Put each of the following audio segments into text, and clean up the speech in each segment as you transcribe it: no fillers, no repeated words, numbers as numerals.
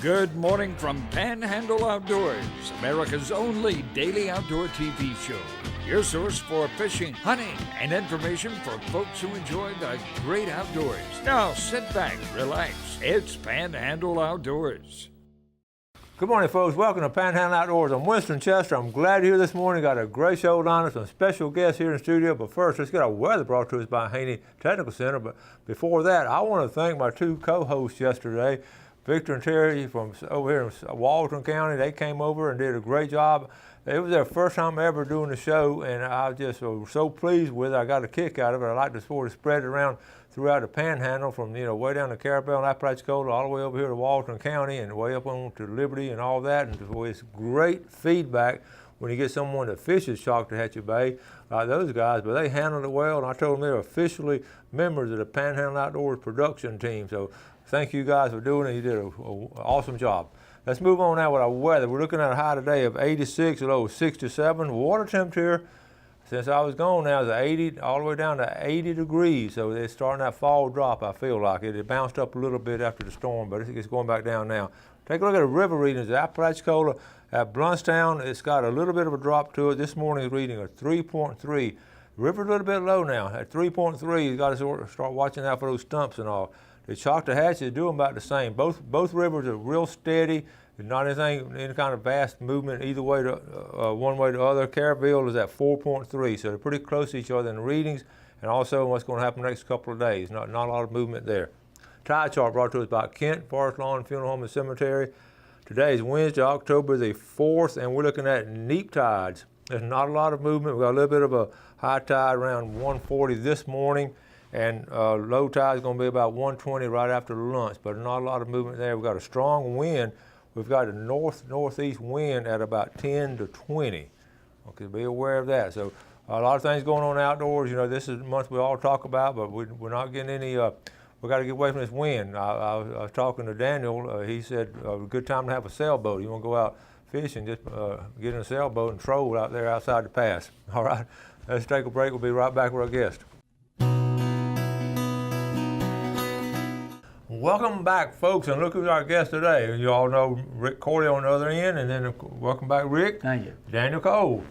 Good morning from Panhandle Outdoors, America's only daily outdoor TV show. Your source for fishing, hunting, and information for folks who enjoy the great outdoors. Now sit back, relax. It's Panhandle Outdoors. Good morning, folks. Welcome to Panhandle Outdoors. I'm Winston Chester. I'm glad you're here this morning. Got a great show lined up, some special guests here in the studio. But first, let's get our weather brought to us by Haney Technical Center. But before that, I want to thank my two co-hosts yesterday, Victor and Terry from over here in Walton County. They came over and did a great job. It was their first time ever doing the show, and I just was so pleased with it. I got a kick out of it. I like to sort of spread it around throughout the Panhandle, from way down to Carabel and Apalachicola, all the way over here to Walton County, and way up on to Liberty and all that. And it's great feedback when you get someone that fishes Choctawhatchee Bay, those guys. But they handled it well, and I told them they're officially members of the Panhandle Outdoors production team. So thank you guys for doing it. You did an awesome job. Let's move on now with our weather. We're looking at a high today of 86, a low of 67. Water temperature, since I was gone now, is 80, all the way down to 80 degrees. So it's starting that fall drop, I feel like. It bounced up a little bit after the storm, but it's going back down now. Take a look at the river readings. Apalachicola at Bluntstown, it's got a little bit of a drop to it. This morning's reading a 3.3. River's a little bit low now. At 3.3, you got to start watching out for those stumps and all. The Choctawhatchee is doing about the same. Both rivers are real steady. There's not any kind of vast movement either way to one way or the other. Carabel is at 4.3, so they're pretty close to each other in the readings, and also what's going to happen the next couple of days. Not a lot of movement there. Tide chart brought to us by Kent Forest Lawn Funeral Home and Cemetery. Today is Wednesday, October the 4th, and we're looking at neap tides. There's not a lot of movement. We've got a little bit of a high tide around 140 this morning. And low tide is going to be about 120 right after lunch, but not a lot of movement there. We've got a strong wind. We've got a northeast wind at about 10 to 20. Okay, be aware of that. So a lot of things going on outdoors. This is the month we all talk about, but we're not getting any. We got to get away from this wind. I was talking to Daniel. He said a good time to have a sailboat. You want to go out fishing, just get in a sailboat and troll out there outside the pass. All right, let's take a break. We'll be right back with our guest. Welcome back, folks, and look who's our guest today. You all know Rick Corley on the other end, and then welcome back, Rick. Thank you. Daniel Cole.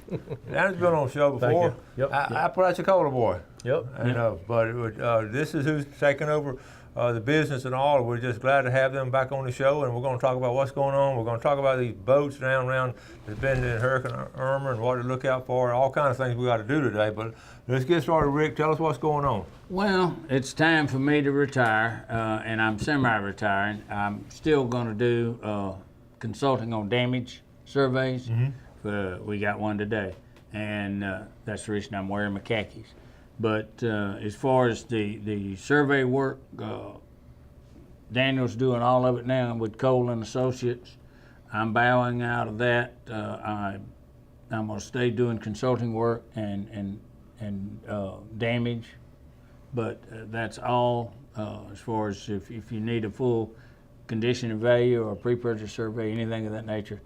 Daniel's been on the show before. Thank you. Yep. Apalachicola boy. Yep. But this is who's taking over the business and all. We're just glad to have them back on the show, and we're going to talk about what's going on. We're going to talk about these boats down around that's been in Hurricane Irma and what to look out for, all kinds of things we got to do today. But let's get started, Rick. Tell us what's going on. Well, it's time for me to retire, and I'm semi-retiring. I'm still going to do consulting on damage surveys. We got one today, and that's the reason I'm wearing my khakis. But as far as the survey work, Daniel's doing all of it now with Cole and Associates. I'm bowing out of that. I'm going to stay doing consulting work and damage. But that's all as far as if you need a full condition and value or a pre-purchase survey, anything of that nature,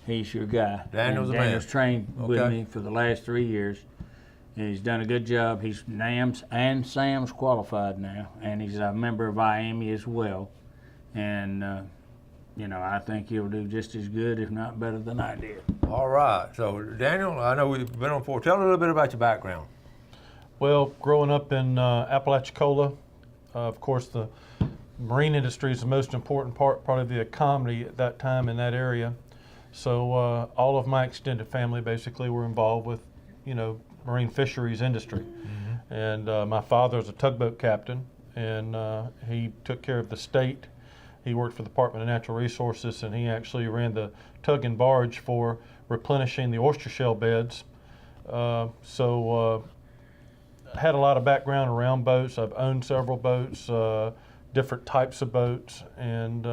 he's your guy. Daniel's trained with me for the last 3 years. And he's done a good job. He's NAMS and SAMS qualified now, and he's a member of IAME as well. And I think he'll do just as good, if not better, than I did. All right. So Daniel, I know we've been on before. Tell a little bit about your background. Well, growing up in Apalachicola, of course, the marine industry is the most important part of the economy at that time in that area. So all of my extended family basically were involved with, marine fisheries industry. And my father was a tugboat captain, and he took care of the state. He worked for the Department of Natural Resources, and he actually ran the tug and barge for replenishing the oyster shell beds. Had a lot of background around boats. I've owned several boats, different types of boats, and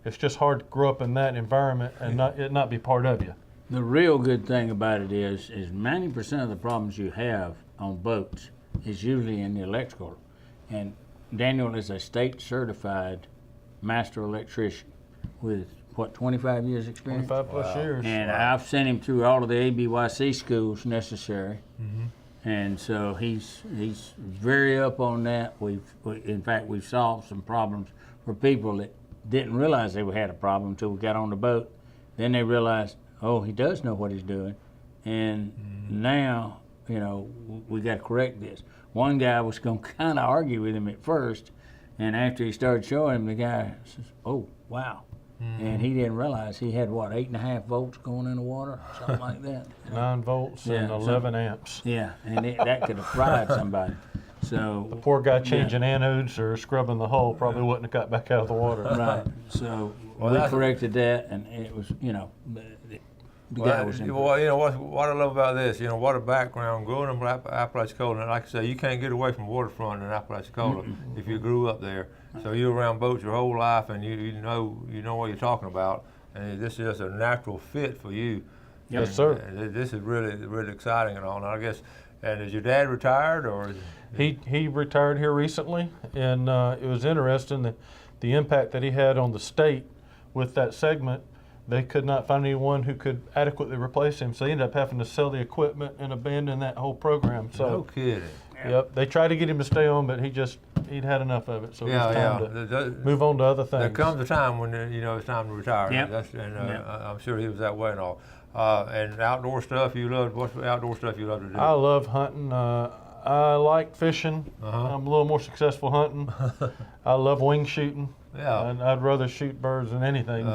it's just hard to grow up in that environment and not be part of you. The real good thing about it is 90% of the problems you have on boats is usually in the electrical. And Daniel is a state certified master electrician with 25 years experience? 25 plus years. And I've sent him through all of the ABYC schools necessary. And so he's very up on that. In fact, we've solved some problems for people that didn't realize they had a problem until we got on the boat. Then they realized, oh, he does know what he's doing, and now, you know, we got to correct this. One guy was going to kind of argue with him at first, and after he started showing him, the guy says, oh, wow. And he didn't realize he had, what, 8.5 volts going in the water, something like that. 9 volts and 11 amps. Yeah, and that could have fried somebody. So The poor guy changing anodes or scrubbing the hull probably wouldn't have got back out of the water. right. So we corrected that, and it was, you know, the guy was in. Well, you know what I love about this. You know what a background growing up in Apalachicola. And like I say, you can't get away from waterfront in Apalachicola if you grew up there. So you're around boats your whole life, and you know what you're talking about. And this is just a natural fit for you. Yes, sir. And this is really exciting and all. And I guess. And is your dad retired or? He retired here recently, and it was interesting that the impact that he had on the state with that segment. They could not find anyone who could adequately replace him, so he ended up having to sell the equipment and abandon that whole program. So, no kidding. Yep, they tried to get him to stay on, but he'd had enough of it, so it was time to move on to other things. There comes a time when it's time to retire. Yep. I'm sure he was that way and all. And outdoor stuff you love. What's the outdoor stuff you love to do? I love hunting. I like fishing. I'm a little more successful hunting. I love wing shooting. Yeah. And I'd rather shoot birds than anything,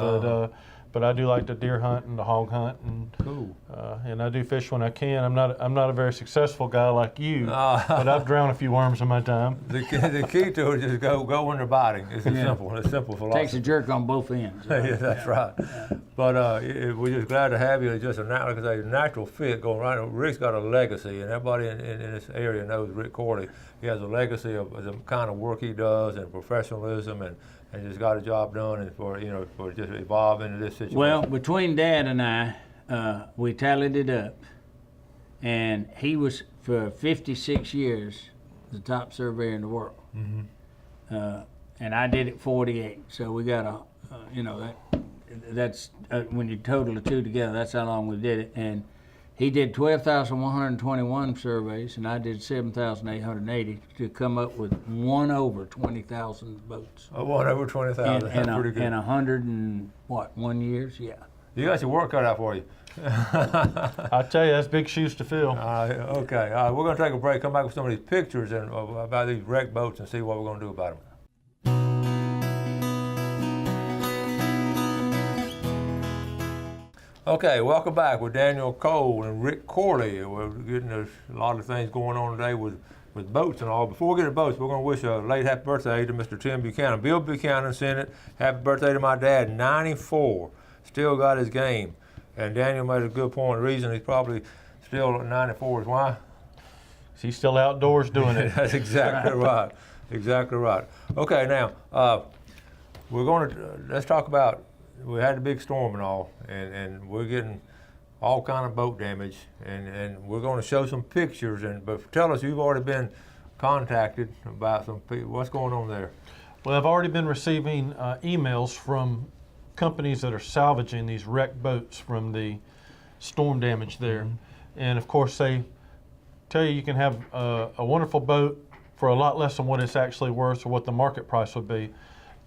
but I do like to deer hunt and the hog hunt, and Cool. And I do fish when I can. I'm not a very successful guy like you, but I've drowned a few worms in my time. The key to it is just go when they're biting. It's simple. It's simple philosophy. Takes a jerk on both ends. Right? Yeah, that's right. But we're just glad to have you. It's just like I say, natural fit going right. Rick's got a legacy, and everybody in this area knows Rick Corley. He has a legacy of the kind of work he does and professionalism, and just got a job done, and for just evolve into this situation. Well, between Dad and I, we tallied it up, and he was for 56 years the top surveyor in the world, and I did it 48. So we got that's when you total the two together, that's how long we did it. And he did 12,121 surveys, and I did 7,880 to come up with one over 20,000 boats. One over 20,000. That's pretty good. In 101 years, yeah. You got your work cut out for you. I tell you, that's big shoes to fill. Okay. We're going to take a break. Come back with some of these pictures and about these wrecked boats and see what we're going to do about them. Okay, welcome back with Daniel Cole and Rick Corley. We're getting a lot of things going on today with boats and all. Before we get to boats, we're going to wish a late happy birthday to Mr. Tim Buchanan. Bill Buchanan sent it. Happy birthday to my dad, 94. Still got his game. And Daniel made a good point. The reason he's probably still at 94 is why? He's still outdoors doing it. That's exactly right. Exactly right. Okay, now, we're going to, let's talk about, we had a big storm and all, and we're getting all kind of boat damage, and we're going to show some pictures. But tell us, you've already been contacted about some people. What's going on there? Well, I've already been receiving emails from companies that are salvaging these wrecked boats from the storm damage there. And of course, they tell you can have a wonderful boat for a lot less than what it's actually worth or what the market price would be.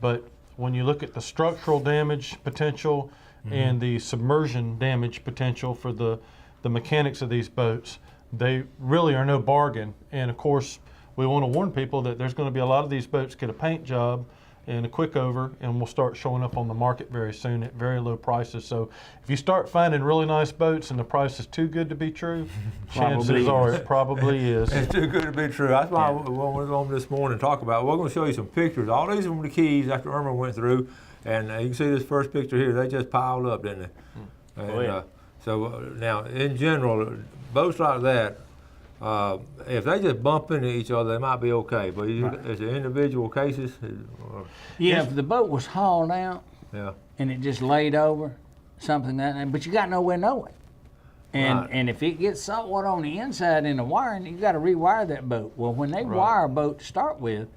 But when you look at the structural damage potential and the submersion damage potential for the mechanics of these boats, they really are no bargain. And of course, we want to warn people that there's going to be a lot of these boats get a paint job and a quick over, and will start showing up on the market very soon at very low prices. So if you start finding really nice boats and the price is too good to be true, chances are it probably is. It's too good to be true. That's why we're going this morning to talk about. We're going to show you some pictures. All these are from the Keys after Irma went through, and you can see this first picture here. They just piled up, didn't they? And, so now, in general, boats like that, if they just bump into each other, they might be okay. But it's the individual cases. If the boat was hauled out and it just laid over, something like that, but you got nowhere knowing. And if it gets salt water on the inside in the wiring, you got to rewire that boat. Well, when they wire a boat to start with,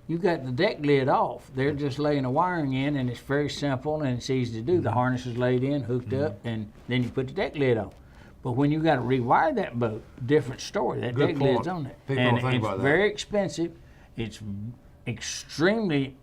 you got the deck lid off. They're just laying the wiring in, and it's very simple and it's easy to do. The harness is laid in, hooked up, and then you put the deck lid on. But when you got to rewire that boat, different story. That deck lid's on it. People and don't think it's about that. very expensive. It's extremely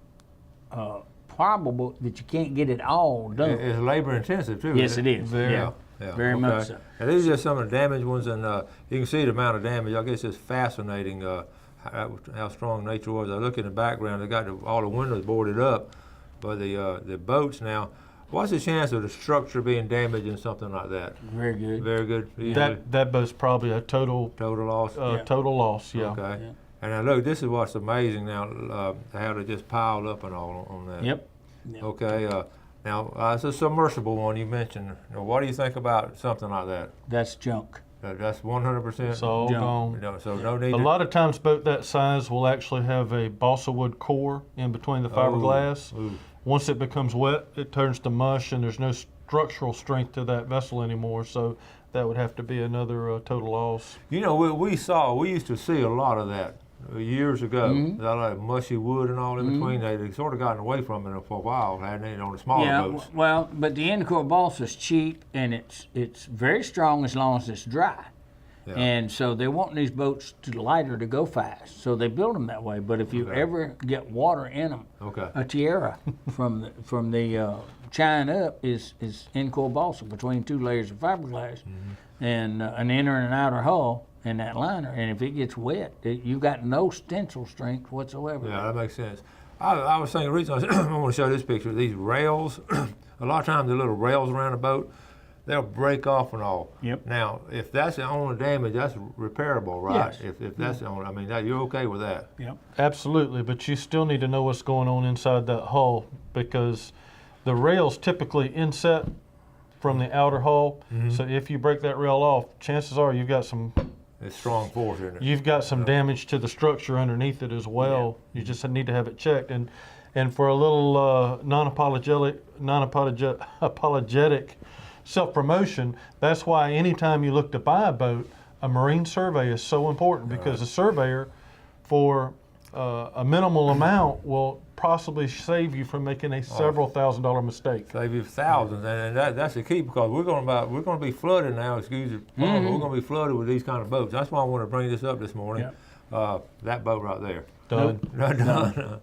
probable that you can't get it all done. It's labor intensive too. Yes, it is. Very. Yeah. Yeah, Very much so. And these are just some of the damaged ones, and you can see the amount of damage. I guess it's fascinating how strong nature was. I look in the background; they got all the windows boarded up, but the boats now. What's the chance of the structure being damaged in something like that? Very good. Very good. That boat's probably a total loss. total loss. Yeah. Okay. Yeah. And now look, this is what's amazing now, how they just piled up and all on that. Yep. Okay. Now, it's a submersible one you mentioned. Now, what do you think about something like that? That's junk. That's 100%. It's all Jump. gone. No, so no need. A lot of times, boat that size will actually have a balsa wood core in between the fiberglass. Ooh. Once it becomes wet, it turns to mush, and there's no structural strength to that vessel anymore. So that would have to be another total loss. You know, we used to see a lot of that years ago. That like mushy wood and all in between. They sort of gotten away from it for a while, hadn't they, on the smaller boats? Well, but the Encore balsa is cheap and it's very strong as long as it's dry. Yeah. And so they want these boats lighter to go fast, so they build them that way. But if you ever get water in them, Okay. a tiara from the chine up is Encore balsa between two layers of fiberglass, and an inner and an outer hull and that liner. And if it gets wet, you've got no stencil strength whatsoever. Yeah, that makes sense. I was thinking, the reason I want to show this picture, these rails, a lot of times the little rails around the boat, they'll break off and all. Yep. Now, if that's the only damage, that's repairable, right? Yes. If that's the only, I mean, you're okay with that? Yep. Absolutely, but you still need to know what's going on inside that hull, because the rails typically inset from the outer hull. So if you break that rail off, chances are It's strong force in it. you've got some damage to the structure underneath it as well. You just need to have it checked. And for a little apologetic self-promotion, that's why anytime you look to buy a boat, a marine survey is so important, because a surveyor, for a minimal amount, will possibly save you from making a several $1,000 mistake. Save you thousands, and that's the key, because we're going to be flooded now. Excuse me, we're going to be flooded with these kind of boats. That's why I want to bring this up this morning. That boat right there. Done. Done.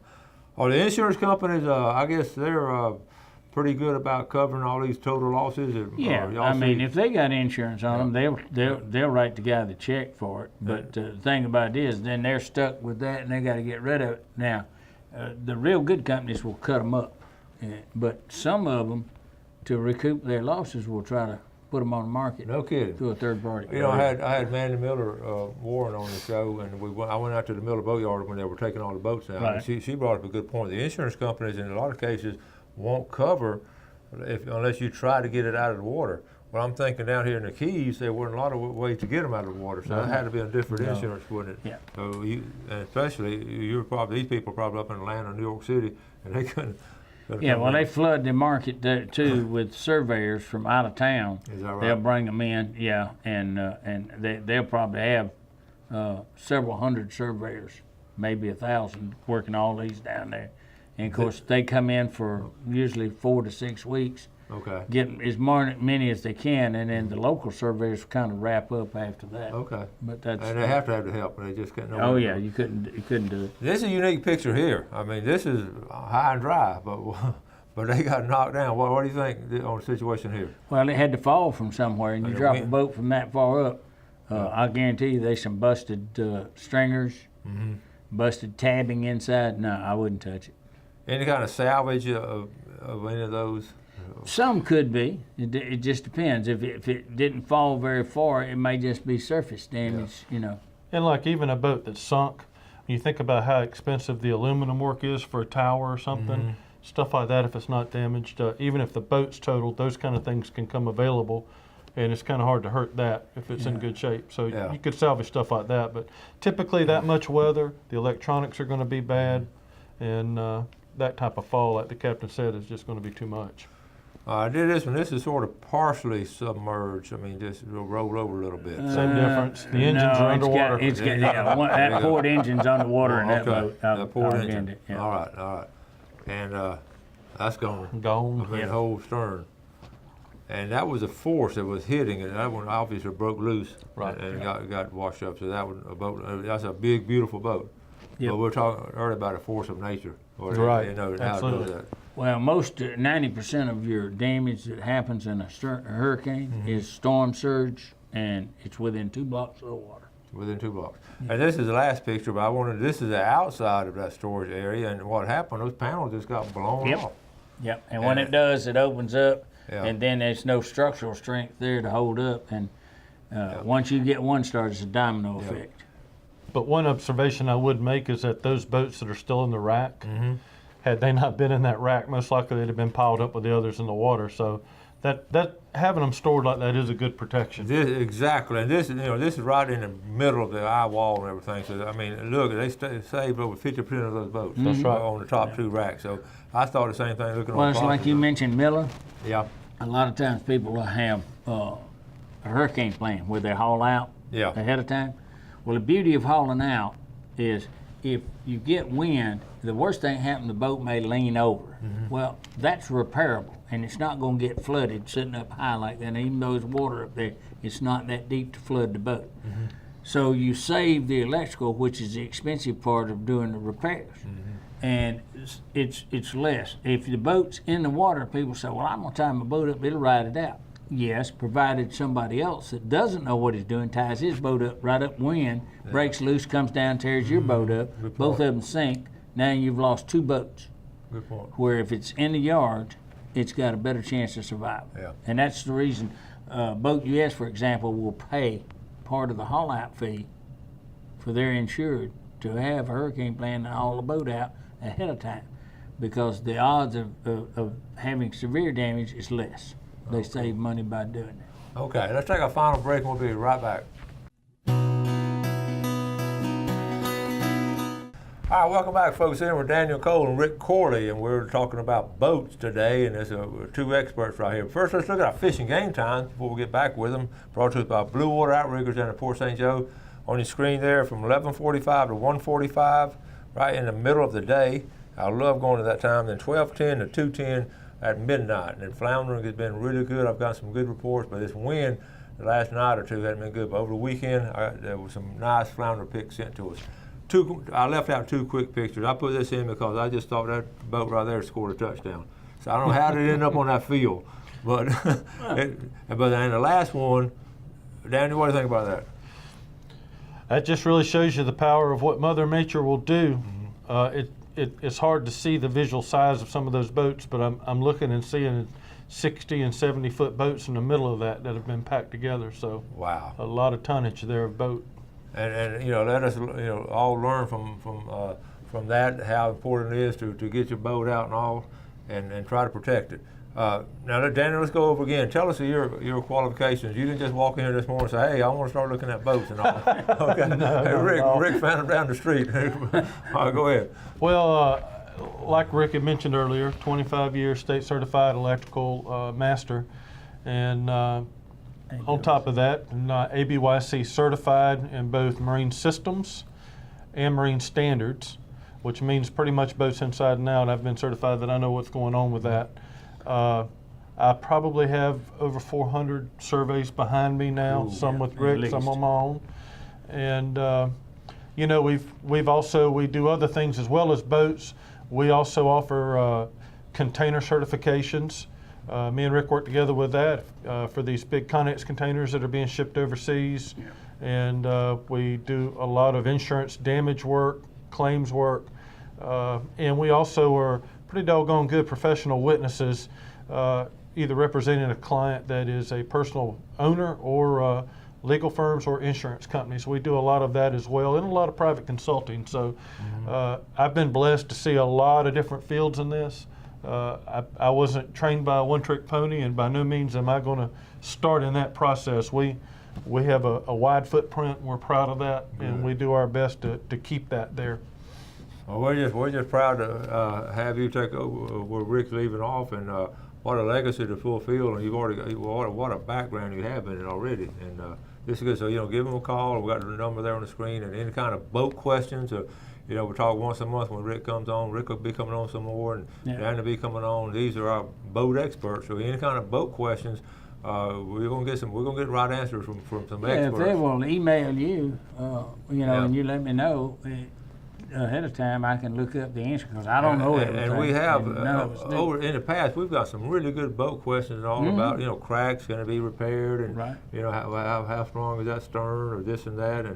Oh, the insurance companies, I guess they're pretty good about covering all these total losses. Yeah, I mean, if they got insurance on them, they'll write the guy the check for it. But the thing about it is, then they're stuck with that, and they got to get rid of it. Now, the real good companies will cut them up, but some of them, to recoup their losses, will try to put them on the market. No kidding. To a third party. You know, I had Mandy Miller Warren on the show, and I went out to the Miller Boatyard when they were taking all the boats out. Right. And she brought up a good point. The insurance companies, in a lot of cases, won't cover unless you try to get it out of the water. Well, I'm thinking down here in the Keys, there weren't a lot of ways to get them out of the water, so it had to be a different insurance, wouldn't it? Yeah. So and especially these people are probably up in Atlanta, New York City, and they couldn't. Yeah, well, they flood the market there too with surveyors from out of town. Is that right? They'll bring them in, and they'll probably have several hundred surveyors, maybe 1,000, working all these down there. And of course, they come in for usually 4 to 6 weeks. Okay. Get as many as they can, and then the local surveyors kind of wrap up after that. Okay. But that's. And they have to have the help. They just can't. Oh yeah, you couldn't do it. This is a unique picture here. I mean, this is high and dry, but they got knocked down. What do you think on the situation here? Well, it had to fall from somewhere, and you drop a boat from that far up. I guarantee you, there's some busted stringers, busted tabbing inside. No, I wouldn't touch it. Any kind of salvage of any of those? Some could be. It just depends. If it didn't fall very far, it may just be surface damage. You know. And like even a boat that's sunk, when you think about how expensive the aluminum work is for a tower or something, stuff like that, if it's not damaged, even if the boat's totaled, those kind of things can come available. And it's kind of hard to hurt that if it's in good shape. So you could salvage stuff like that. But typically that much weather, the electronics are going to be bad. And that type of fall, like the captain said, is just going to be too much. I did this one. This is sort of partially submerged. I mean, just rolled over a little bit. Same difference. The engines are underwater. That port engine's underwater in that boat. That port I'll engine. get it, yeah. All right. And that's gone. Gone. I mean, the whole stern. And that was a force that was hitting it. That one obviously broke loose. Right. And got washed up. So that was a boat. That's a big, beautiful boat. Yep. But we're talking earlier about a force of nature. Right. You know, how it Absolutely. does that. Well, most 90% of your damage that happens in a hurricane is storm surge, and it's within 2 blocks of the water. Within 2 blocks. And this is the last picture, but I wanted, this is the outside of that storage area, and what happened, those panels just got blown off. Yep, and when it does, it opens up, Yeah. and then there's no structural strength there to hold up, and once you get one started, it's a domino effect. But one observation I would make is that those boats that are still in the rack, had they not been in that rack, most likely they'd have been piled up with the others in the water. So that having them stored like that is a good protection. Exactly, and this is, this is right in the middle of the eye wall and everything. So I mean, look, they saved over 50% of those boats. That's right. On the top 2 racks. So I thought the same thing looking Well, on the it's like you mentioned Miller. Yeah. A lot of times people will have a hurricane plan where they haul out ahead of time. Well, the beauty of hauling out is if you get wind, the worst thing happened, the boat may lean over. Well, that's repairable, and it's not going to get flooded sitting up high like that. And even though there's water up there, it's not that deep to flood the boat. So you save the electrical, which is the expensive part of doing the repairs. And it's less. If the boat's in the water, people say, well, I'm going to tie my boat up, it'll ride it out. Yes, provided somebody else that doesn't know what he's doing ties his boat up right upwind, breaks loose, comes down, tears your boat up, both of them sink. Now you've lost 2 boats. Good point. Where if it's in the yard, it's got a better chance of survival. Yeah. And that's the reason Boat US, for example, will pay part of the haul out fee for their insured to have a hurricane plan and haul the boat out ahead of time, because the odds of having severe damage is less. They save money by doing that. Okay, let's take a final break and we'll be right back. All right, welcome back, folks. Here with Daniel Cole and Rick Corley, and we're talking about boats today, and there's 2 experts right here. First, let's look at our fishing game times before we get back with them. Brought to us by Blue Water Outriggers down at Port St. Joe. On your screen there from 11:45 to 1:45, right in the middle of the day. I love going to that time. Then 12:10 to 2:10 at midnight. And then floundering has been really good. I've got some good reports, but this wind the last night or 2 hadn't been good. But over the weekend, there was some nice flounder picks sent to us. I left out 2 quick pictures. I put this in because I just thought that boat right there scored a touchdown. So I don't know how it ended up on that field, but but in the last one, Daniel, what do you think about that? That just really shows you the power of what Mother Nature will do. It's hard to see the visual size of some of those boats, but I'm looking and seeing 60 and 70 foot boats in the middle of that have been packed together. So wow, a lot of tonnage there of boat. And let us all learn from that how important it is to get your boat out and all, and try to protect it. Now, Daniel, let's go over again. Tell us your qualifications. You didn't just walk in here this morning and say, hey, I want to start looking at boats and all. Okay. No, Rick found them down the street. All right, go ahead. Well, like Rick had mentioned earlier, 25 years state certified electrical master, and on top of that, ABYC certified in both marine systems and marine standards, which means pretty much boats inside and out. I've been certified that I know what's going on with that. I probably have over 400 surveys behind me now, some with Rick, some on my own. And we do other things as well as boats. We also offer container certifications. Me and Rick work together with that for these big Connex containers that are being shipped overseas. And we do a lot of insurance damage work, claims work, and we also are pretty doggone good professional witnesses, either representing a client that is a personal owner or legal firms or insurance companies. We do a lot of that as well, and a lot of private consulting. So I've been blessed to see a lot of different fields in this. I wasn't trained by a one-trick pony, and by no means am I going to start in that process. We have a wide footprint, and we're proud of that, and we do our best to keep that there. Well, we're just proud to have you take over where Rick's leaving off, and what a legacy to fulfill, and what a background you have in it already. And this is good. So give them a call. We got the number there on the screen, and any kind of boat questions. We talk once a month when Rick comes on. Rick will be coming on some more, and Dan will be coming on. These are our boat experts. So any kind of boat questions, we're gonna get the right answers from some experts. If they will email you, and you let me know. ahead of time, I can look up the answer because I don't know everything. And we have, And none of us do. over in the past, we've got some really good boat questions all about, cracks going to be repaired and, Right. How strong is that stern or this and that.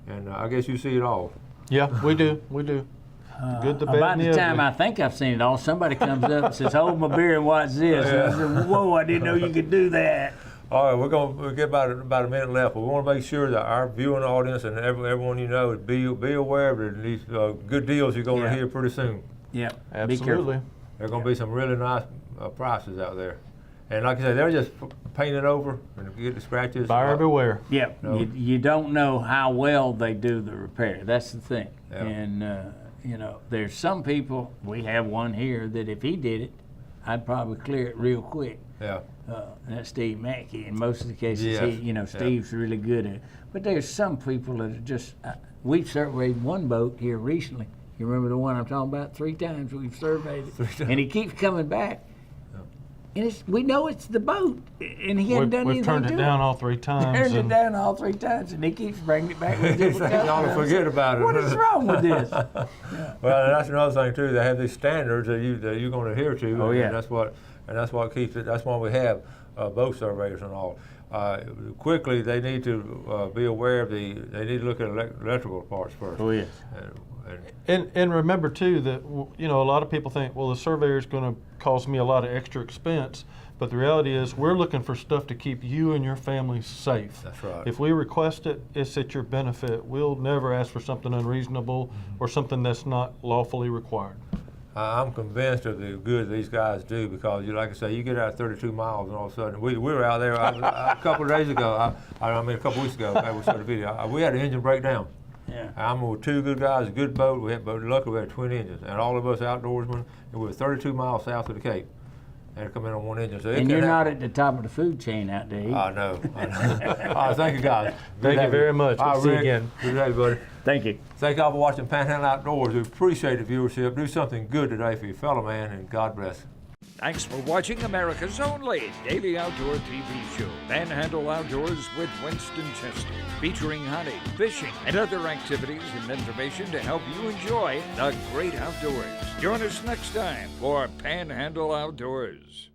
And I guess you see it all. Yeah, we do. We do. Good, the bad, About and the the time ugly. I think I've seen it all, somebody comes up and says, "Hold my beer and watch this." And I said, "Whoa, I didn't know you could do that." All right, we'll get about a minute left, but we want to make sure that our viewing audience and everyone be aware of these good deals you're going to hear pretty soon. Yeah, Absolutely. Be careful. There are going to be some really nice prices out there. And like I said, they're just painted over and get the scratches. Buyer beware. Yeah, No. you don't know how well they do the repair. That's the thing. Yeah. And there's some people. We have one here that if he did it, I'd probably clear it real quick. Yeah. And that's Steve Mackey. In most of the cases, Yes. Steve's really good at it. But there's some people that are just. We've surveyed one boat here recently. You remember the one I'm talking about? 3 times we've surveyed it, 3 times. and he keeps coming back. And we know it's the boat, and he hasn't done anything We've turned to it down all 3 times. Turned it and down all 3 times, and he keeps bringing it back with He different thinks y'all customers. will forget about it. What is wrong with this? Well, that's another thing too. They have these standards that you're going to adhere to. Oh, yeah. And that's what keeps it. That's why we have boat surveyors and all. Quickly, they need to be aware of they need to look at electrical parts first. Oh, yes. And remember too that a lot of people think, well, the surveyor is going to cause me a lot of extra expense, but the reality is we're looking for stuff to keep you and your family safe. That's right. If we request it, it's at your benefit. We'll never ask for something unreasonable or something that's not lawfully required. I'm convinced of the good these guys do because, like I say, you get out 32 miles and all of a sudden, we were out there a couple of days ago, a couple weeks ago, we saw the video, we had an engine breakdown. Yeah. I'm with 2 good guys, a good boat, but luckily we had twin engines, and all of us outdoorsmen, and we were 32 miles south of the Cape, and to come in on one engine. So And you're not at the top of the food chain out there. I know. All right, thank you guys. Thank you very much. All We'll right, see you Rick, again. Good day, buddy. Thank you. Thank y'all for watching Panhandle Outdoors. We appreciate the viewership. Do something good today for your fellow man, and God bless. Thanks for watching America's only daily outdoor TV show, Panhandle Outdoors with Winston Chester, featuring hunting, fishing, and other activities and information to help you enjoy the great outdoors. Join us next time for Panhandle Outdoors.